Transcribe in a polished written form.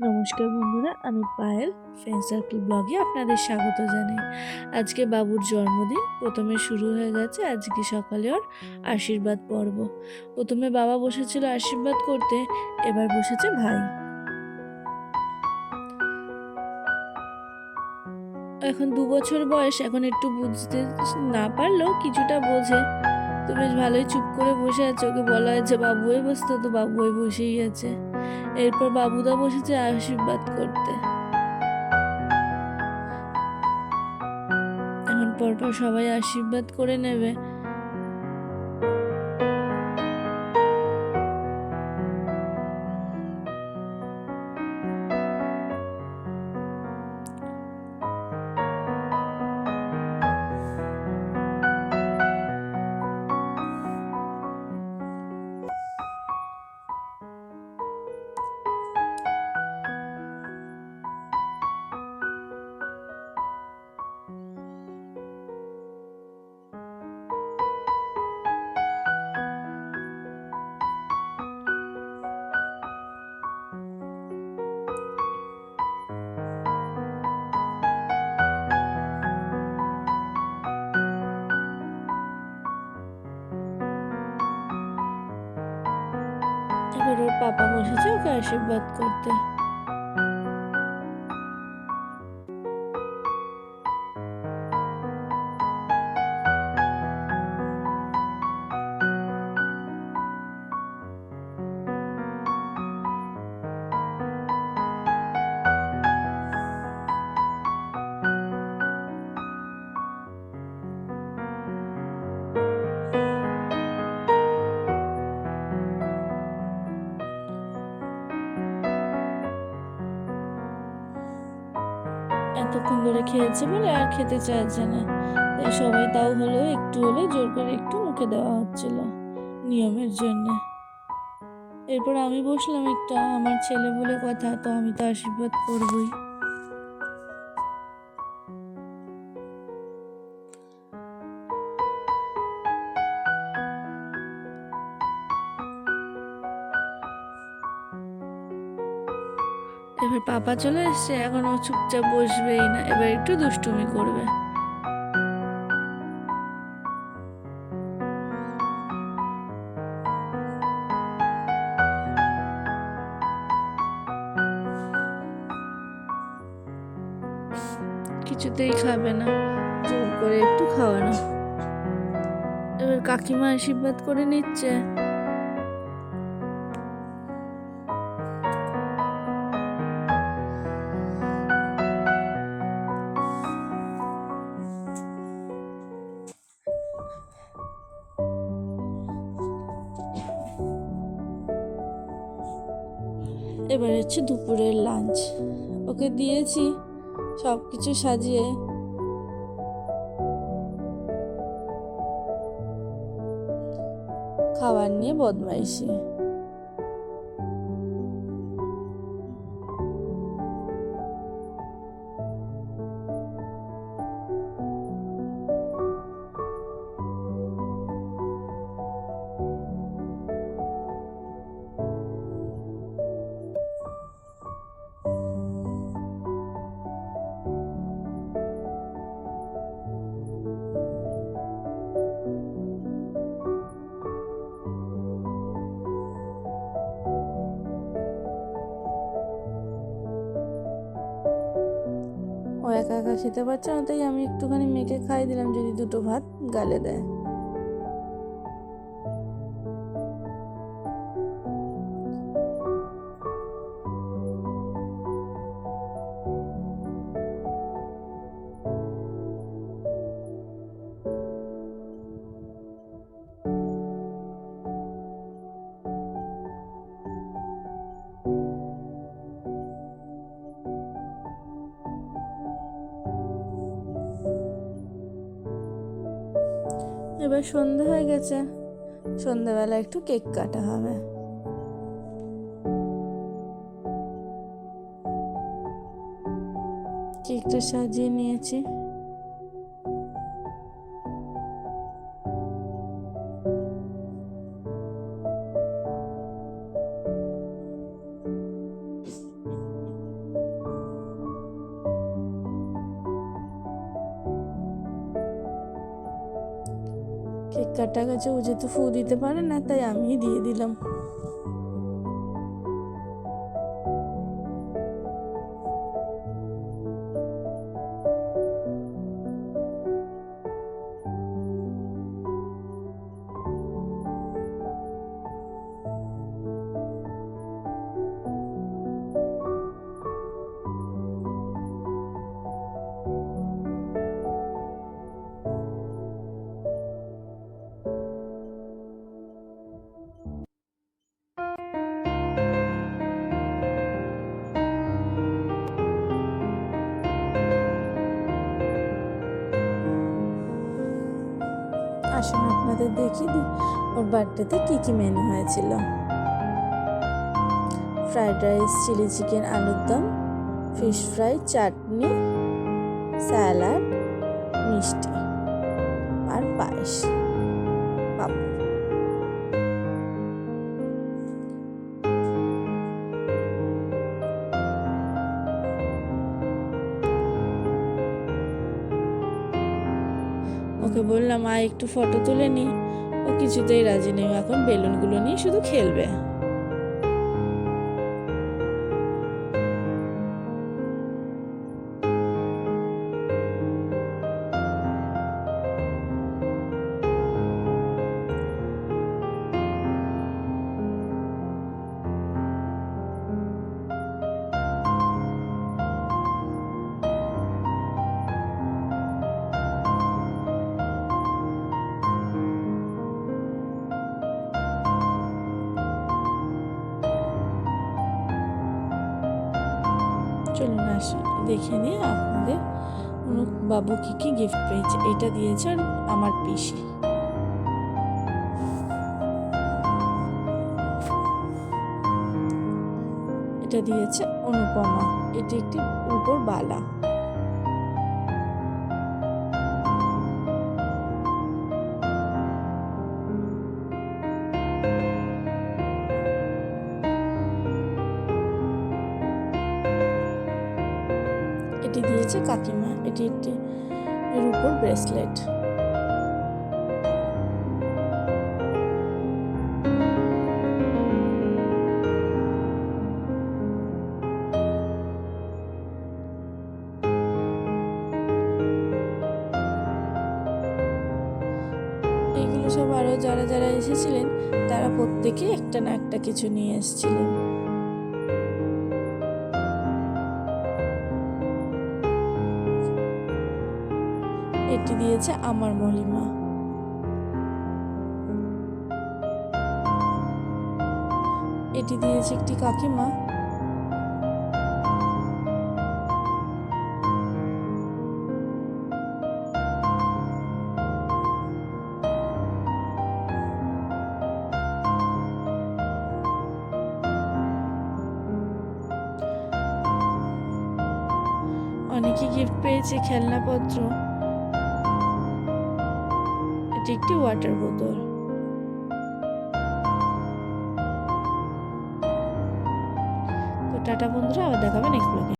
নমস্কার বন্ধুরা, আমি পায়েল ফ্রেন্ড সার্কেল ব্লগে আপনাদের স্বাগত জানাই। আজকে বাবুর জন্মদিন। প্রথমে শুরু হয়ে গেছে আজকে সকালে ওর আশীর্বাদ পর্ব। প্রথমে বাবা বসেছিল আশীর্বাদ করতে, এবার বসেছে ভাই। এখন 2 বছর বয়স, এখন একটু বুঝতে না পারলেও কিছুটা বোঝে। তো বেশ ভালোই চুপ করে বসে আছে। ওকে বলা হয়েছে বাবু হয়ে বসতে, তো বাবু হয়ে বসেই আছে। এরপর বাবুদা বসেছে আশীর্বাদ করতে। এখন পরপর সবাই আশীর্বাদ করে নেবে। এবার ওর পাপা বসেছে ওকে আশীর্বাদ করতে। এতক্ষণ ধরে খেয়েছে বলে আর খেতে চাইছে না, তাই সবাই তাও হলেও একটু হলে জোর করে একটু মুখে দেওয়া হচ্ছিল নিয়মের জন্য। এরপর আমি বসলাম, একটা আমার ছেলে বলে কথা, তো আমি তো আশীর্বাদ করবই। এবার পাপা চলে এসছে, এখন ও চুপচাপ বসবেই না, এবার একটু দুষ্টুমি করবে। কিছুতেই খাবে না, জোর করে একটু খাওয়ানো। এবার কাকিমা আশীর্বাদ করে নিচ্ছে। এবার হচ্ছে দুপুরের লাঞ্চ। ওকে দিয়েছি সব কিছু সাজিয়ে। খাবার নিয়ে বদমাইশি। ও একা একা খেতে পারছে না, তাই আমি একটুখানি মেখে খাই দিলাম, যদি দুটো ভাত গালে দেয়। এবার সন্ধে হয়ে গেছে, সন্ধ্যাবেলা একটু কেক কাটা হবে। কেকটা সাজিয়ে নিয়েছি। কাটা গেছে, ও যেহেতু ফু দিতে পারে না তাই আমিই দিয়ে দিলাম। আসুন আপনাদের দেখিয়ে দিই ওর বার্থডেতে কী কী মেনু হয়েছিল। ফ্রাইড রাইস, চিলি চিকেন, আলুর দম, ফিশ ফ্রাই, চাটনি, স্যালাড, মিষ্টি আর পায়েস, পাপড়। ওকে বললাম আয় একটু ফটো তুলে নি, ও কিছুতেই রাজি নেই, এখন বেলুনগুলো নিয়ে শুধু খেলবে। চলুন আসুন দেখে নিয়ে আপনাদের বাবু কি কি গিফট পেয়েছে। এটা দিয়েছে আর আমার পিসি। এটা দিয়েছে অনুপমা, এটি একটি রূপোর বালা। এটি দিয়েছে কাকিমা, এটি একটি রূপোর ব্রেসলেট। এগুলো সব আরও যারা যারা এসেছিলেন তারা প্রত্যেকে একটা না একটা কিছু নিয়ে এসেছিলেন। এটি দিয়েছে আমার মলিমা। এটি দিয়েছে একটি কাকিমা। অনেকে গিফট পেয়েছে খেলনাপত্র। এটি একটি ওয়াটার বোতল। তো টাটা বন্ধুরা, আবার দেখাবে নেক্সট ব্লগে।